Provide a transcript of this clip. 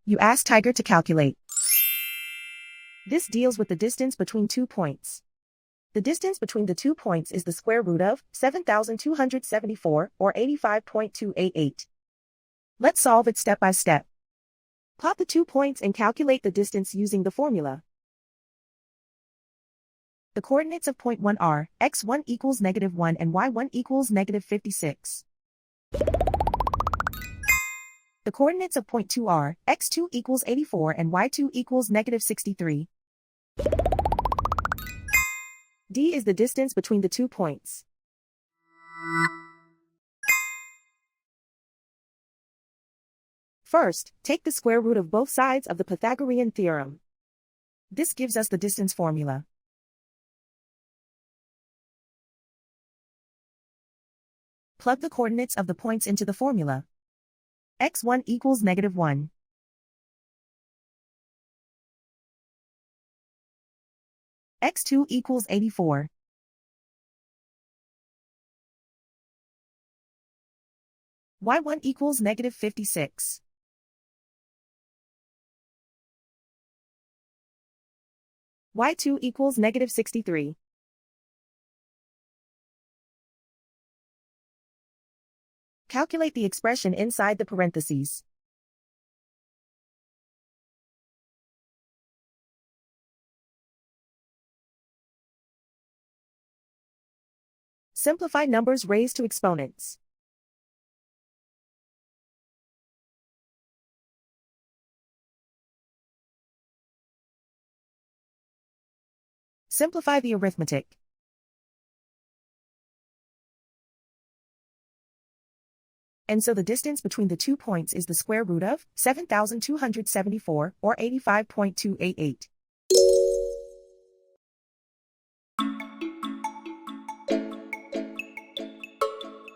You ask Tiger to calculate. This deals with the distance between 2 points. The distance between the 2 points is the square root of 7,274, or 85.288. Let's solve it step by step. Plot the 2 points and calculate the distance using the formula. The coordinates of point 1 are x1 equals -1 and y1 equals -56. The coordinates of point 2 are x2 equals 84 and y2 equals -63. D is the distance between the 2 points. First, take the square root of both sides of the Pythagorean theorem. This gives us the distance formula. Plug the coordinates of the points into the formula. x1 equals -1. x2 equals 84. y1 equals -56. y2 equals -63. Calculate the expression inside the parentheses. Simplify numbers raised to exponents. Simplify the arithmetic. And so the distance between the 2 points is the square root of 7,274, or 85.288.